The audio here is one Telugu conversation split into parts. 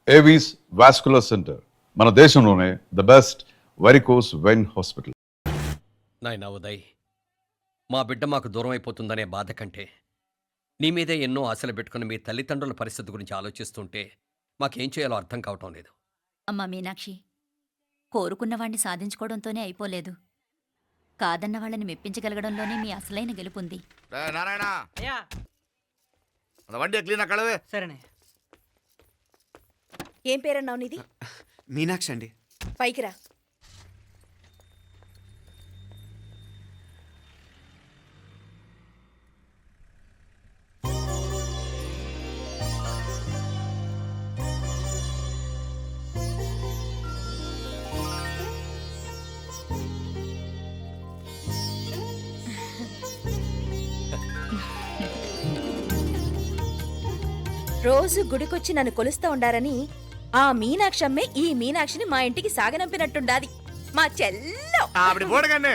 ఏవీస్ వాస్కులర్ సెంటర్ మన దేశంలోనే the best varicose vein hospital. నాయనా ఉదయ్, మా బిడ్డ మాకు దూరం అయిపోతుందనే బాధ కంటే నీ మీదే ఎన్నో ఆశలు పెట్టుకుని మీ తల్లిదండ్రుల పరిస్థితి గురించి ఆలోచిస్తుంటే మాకేం చేయాలో అర్థం కావటం లేదు. అమ్మా మీనాక్షి, కోరుకున్నవాణ్ణి సాధించుకోవడంతోనే అయిపోలేదు, కాదన్న వాళ్ళని మెప్పించగలగడంలోనే మీ అసలైన గెలుపుంది. నారాయణ వండి క్లీన్ అక్కడవే. సరేనే. ఏం పేరన్నావు నీది? మీనాక్షి అండి. పైకి రా. రోజు గుడికొచ్చి నన్ను కొలుస్తా ఉండారని ఆ మీనాక్షమ్మే ఈ మీనాక్షిని మా ఇంటికి సాగనంపినట్టుండాది. మా చెల్లో ఆవిడ పోడగానే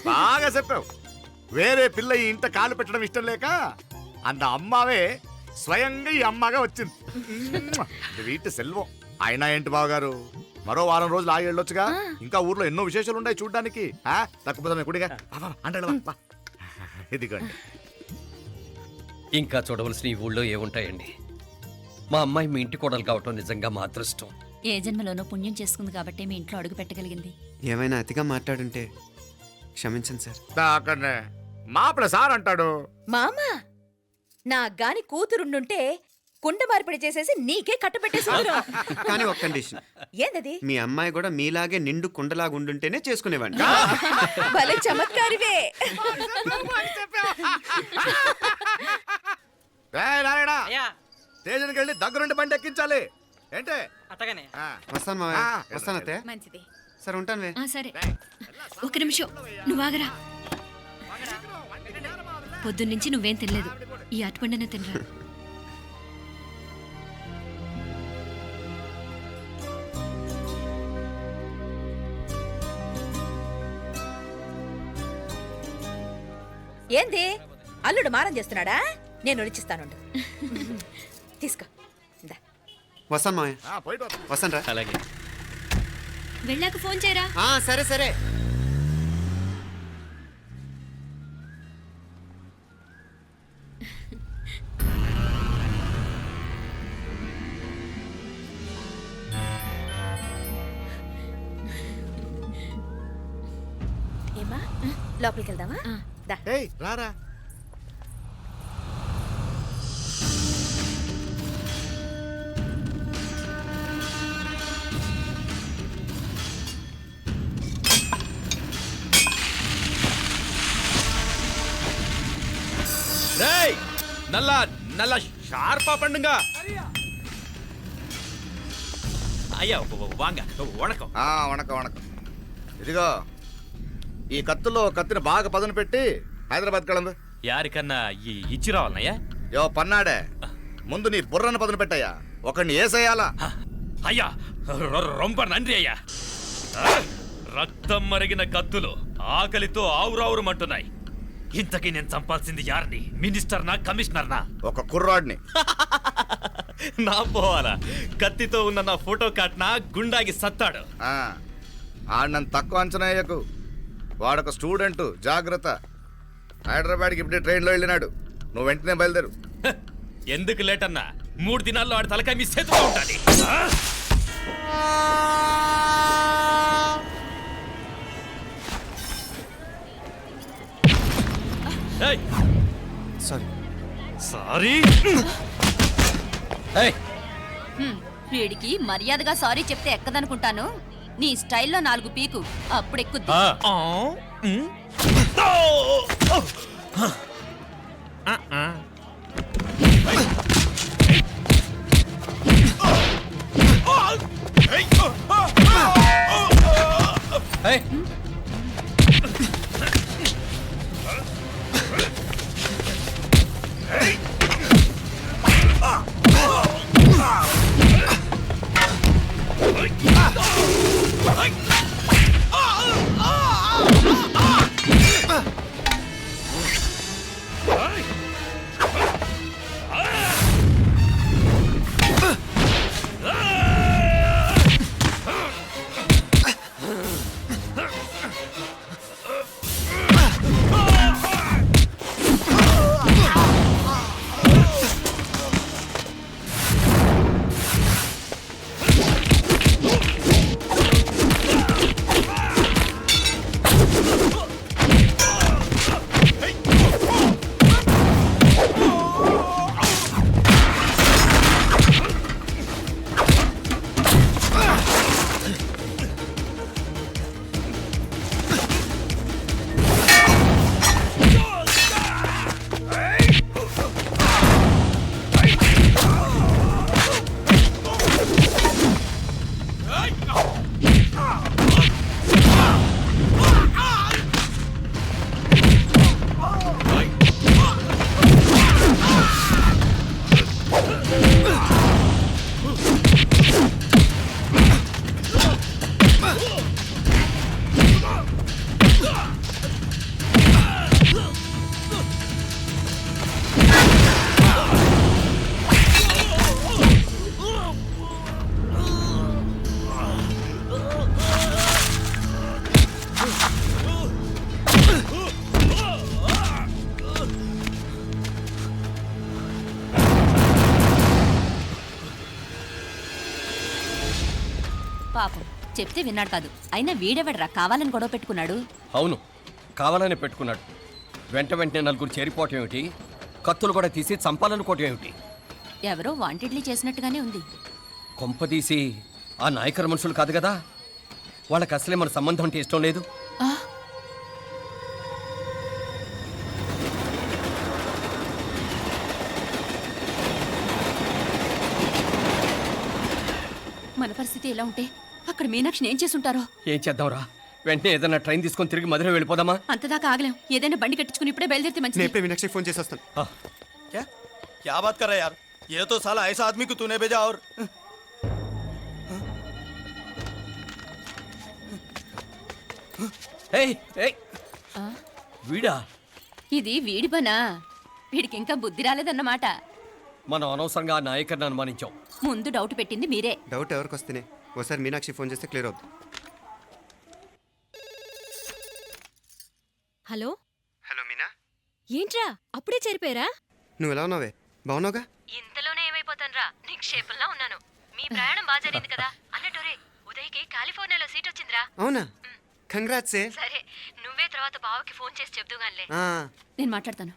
బాగా చెప్పావు. వేరే పిల్ల ఈ ఇంట కాలు పెట్టడం ఇష్టం లేక అంత అమ్మావే స్వయంగా ఈ అమ్మగా వచ్చింది. వీటి సెల్వం. అయినా ఏంటి బావగారు, మరో వారం రోజులు ఆగి వెళ్ళొచ్చుగా. ఇంకా ఊర్లో ఎన్నో విశేషాలు ఉన్నాయి చూడ్డానికి. తక్కువ కుడిగా అంటే ఇదిగోండి. ఇంకా చూడవలసిన ఈ ఊళ్ళో ఏముంటాయండి. మా అమ్మాయి మీ ఇంటి కోడలు కావటం నిజంగా మా అదృష్టం. ఏ జన్మలోనో పుణ్యం చేసుకుంది కాబట్టి మీ ఇంట్లో అడుగు పెట్టగలిగింది. ఏమైనా అతిగా మాట్లాడుంటే క్షమించండి సార్. అక్కడనే మాపల సార్ అంటాడు. మామ నా గాని కూతురుండుంటే కుండ మార్పిడి చేసేసి నీకే కట్టబెట్టేసుకురా. కానీ ఒక కండిషన్. ఏందది? మీ అమ్మాయి కూడా మీలాగే నిండు కుండలాగా ఉండుంటేనే చేసుకునేవాడిని. భలే చమత్కారివే. నారాయణ అయ్యా స్టేషన్కి వెళ్ళి దగ్గరుండి బండి ఎక్కించాలి. ఏంటే అట్టగానే. వస్తాను మావయ్య. వస్తాను అత్తయ్య. మంచిది. సరే ఉంటాను. సరే, ఒక నిమిషం నువ్వు ఆగరా. పొద్దున్నుంచి నువ్వేం తినలేదు, ఈ అటుపండనే తినరా. ఏంది అల్లుడు మారం చేస్తున్నాడా? నేను ఒలిచిస్తాను. తీసుకో. వస్తాను మావయ్య. వస్తాను రా. అలాగే. వెళ్ళాక ఫోన్ చేయరా. సరే సరే. ఏమా లోపలికి వెళ్దామా? దా. రారా. నల్ల నల్ల షార్పా పండుగ అయ్యా వాంగ వణకం. వణకం వణకం. ఇదిగో ఈ కత్తులో కత్తిని బాగా పదును పెట్టి హైదరాబాద్ కళందు. యారికన్నా ఇచ్చి రావాలన్నయ్యా? యో పన్నాడే, ముందు నీ బుర్రను పదును పెట్టయ్యా. ఒకడిని ఏసేయాలా? అయ్యా రొంప నంది అయ్యా. రక్తం మరిగిన కత్తులు ఆకలితో ఆవురావురమంటున్నాయి. ఇంతకీ నేను చంపాల్సింది యారిని? మినిస్టర్నా కమిషనర్నా? ఒక కుర్రాడిని. నా పోవాలా? కత్తితో ఉన్న నా ఫోటో కాట్నా గుండాగి సత్తాడు. ఆడినంత తక్కువ అంచనా వేయకు. వాడొక స్టూడెంట్, జాగ్రత్త. హైదరాబాద్కి ఇప్పుడే ట్రైన్లో వెళ్ళినాడు. నువ్వు వెంటనే బయలుదేరు. ఎందుకు లేట్ అన్నా? 3 దినాల్లో ఆడి తలకాయ మీ చేతిలో ఉంటుంది. సారీ. వీడికి మర్యాదగా సారీ చెప్తే ఎక్కదనుకుంటాను. నీ స్టైల్లో 4 పీకు, అప్పుడెక్కుద్ది. పాపం చెప్తే విన్నాడు కాదు. అయినా వీడెవడరా కావాలని గొడవ పెట్టుకున్నాడు? అవును, కావాలనే పెట్టుకున్నాడు. వెంటనే నలుగురు చేరిపోవటం ఏమిటి, కత్తులు కూడా తీసి చంపాలనుకోవటం ఏమిటి? ఎవరో వాంటెడ్లీ చేసినట్టుగానే ఉంది. కొంపదీసి ఆ నాయకర మనుషులు కాదు కదా? వాళ్ళకి అసలే మన సంబంధం అంటే ఇష్టం లేదు. ఆ, మన పరిస్థితి ఎలా ఉంటే అక్కడ మీనాక్షిని ఏం చేసుంటారో. ఏం చేద్దాంరా? వెంటనే ఏదైనా ట్రైన్ తీసుకొని తిరిగి మధుర వెళ్ళిపోదామా? అంతదాకా ఆగలేం. ఏదైనా బండి కట్టించుకుని ఇప్పుడే బయలుదేరితే నేను మంచిది. ఇప్పుడే మీనాక్షికి ఫోన్ చేసి వస్తాను. क्या क्या बात कर रहा है यार? ये तो साला ऐसा आदमी को तूने भेजा और ఏయ్, ఏయ్, ఆ, వీడా? ఇది వీడి పనా? వీడికి ఇంకా బుద్ధి రాలేదన్నమాట. మనం అనవసరంగా ఆ నాయకర్ని అనుమానించాం. ముందు డౌట్ పెట్టింది మీరే. డౌట్ ఎవరికి వస్తేనే ఒకసారి మీనాక్షి ఫోన్ చేస్తే క్లియర్ అవుతుంది. హలో హలో మీనా, ఏంట్రా అప్పుడే చేరిపోయారా? నువ్వు ఎలా ఉన్నావే? బాగున్నావుగా? ఇంతలోనే ఏమైపోతాన్రా, నిక్షేపంలా ఉన్నాను. మీ ప్రయాణం బాగా జరిగింది కదా? అన్నట్టురే ఉదయ్కి కాలిఫోర్నియాలో సీట్ వచ్చిందిరా. అవునా? కంగ్రాట్సే. సరే నువ్వే తర్వాత బావకి ఫోన్ చేసి చెప్దుగానిలే. నేను మాట్లాడతాను.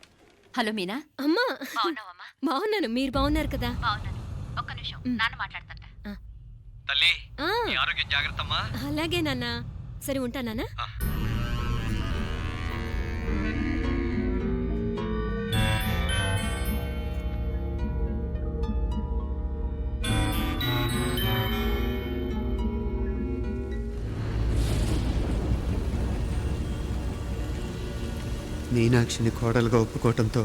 హలో మీనా. అమ్మా బాగున్నావమ్మా? బాగున్నాను, మీరు బాగున్నారు కదా? బాగున్నాను. ఒక్క నిమిషం, నాన్న మాట్లాడతాను. తల్లి, ఆ, నీ ఆరోగ్యం జాగ్రత్తమ్మా. అలాగే నాన్న. సరే ఉంటానా? మీనాక్షిని కోడలుగా ఒప్పుకోవటంతో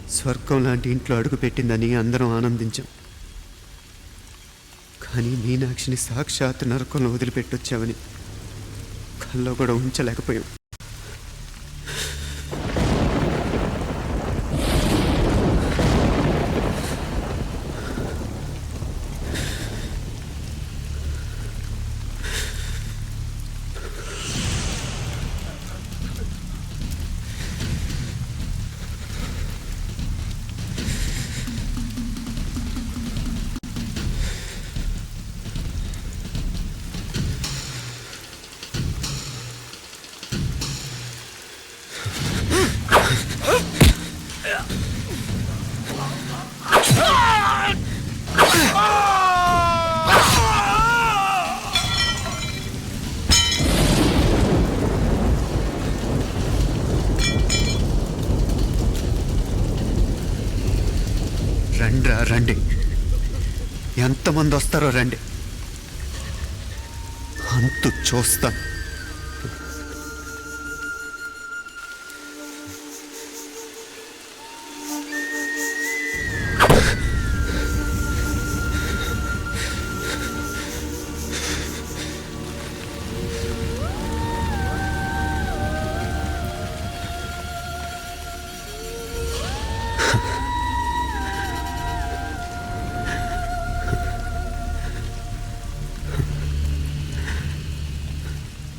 స్వర్గం లాంటి ఇంట్లో అడుగు పెట్టిందని అందరం ఆనందించాం. కానీ మీనాక్షిని సాక్షాత్ నరకంలో వదిలిపెట్టొచ్చామని కల్లో కూడా ఉంచలేకపోయాం. రండ్రా రండి, ఎంతమంది వస్తారో రండి, అంతు చూస్తాను.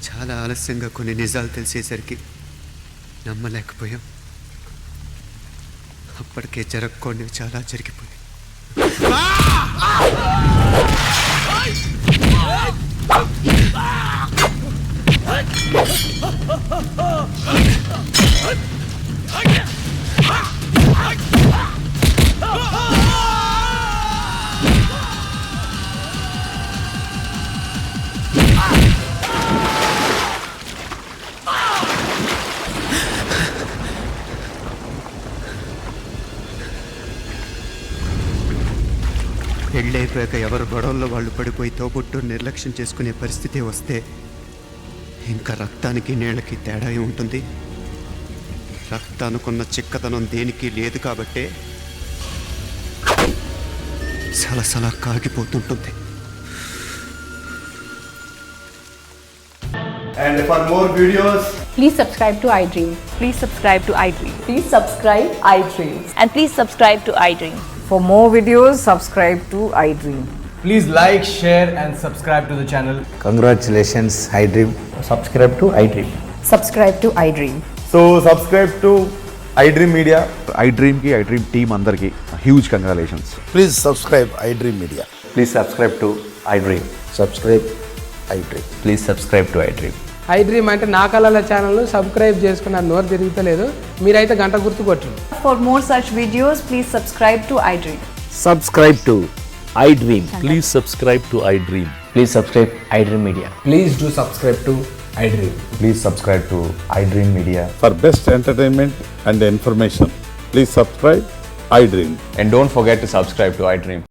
చాలా ఆలస్యంగా కొన్ని నిజాలు తెలిసేసరికి నమ్మలేకపోయాం. అప్పటికే జరగకూడనివి చాలా జరిగిపోయాయి. పెళ్ళైపోయాక ఎవరు గొడవల్లో వాళ్ళు పడిపోయి తోబుట్టు నిర్లక్ష్యం చేసుకునే పరిస్థితి వస్తే ఇంకా రక్తానికి నీళ్ళకి తేడా ఉంటుంది. రక్తానుకున్న చిక్కదనం దేనికి లేదు కాబట్టే సలసలా కాగిపోతుంటుంది. and for more videos Please subscribe to iDream. Please subscribe to iDream. Please subscribe iDream. And please subscribe to iDream. For more videos, subscribe to iDream. please like, share and subscribe to the channel. Congratulations, iDream. Subscribe to iDream. Subscribe to iDream. So subscribe to iDream Media. iDream ki iDream team andarki huge congratulations. Please subscribe iDream Media. Please subscribe to iDream. Subscribe iDream. Please subscribe to iDream. I dream అంటే నా కళల ఛానల్ సబ్స్క్రైబ్ చేసుకున్న నోరు తిరుగుతలేదు, మీరైతే గంట గుర్తు కొట్టండి. For more such videos, please subscribe to iDream. Subscribe to iDream. Please subscribe to I dream. Please subscribe iDream Media. Please do subscribe to iDream. Please subscribe to iDream Media. For best entertainment and information, please subscribe iDream. And don't forget to subscribe to iDream.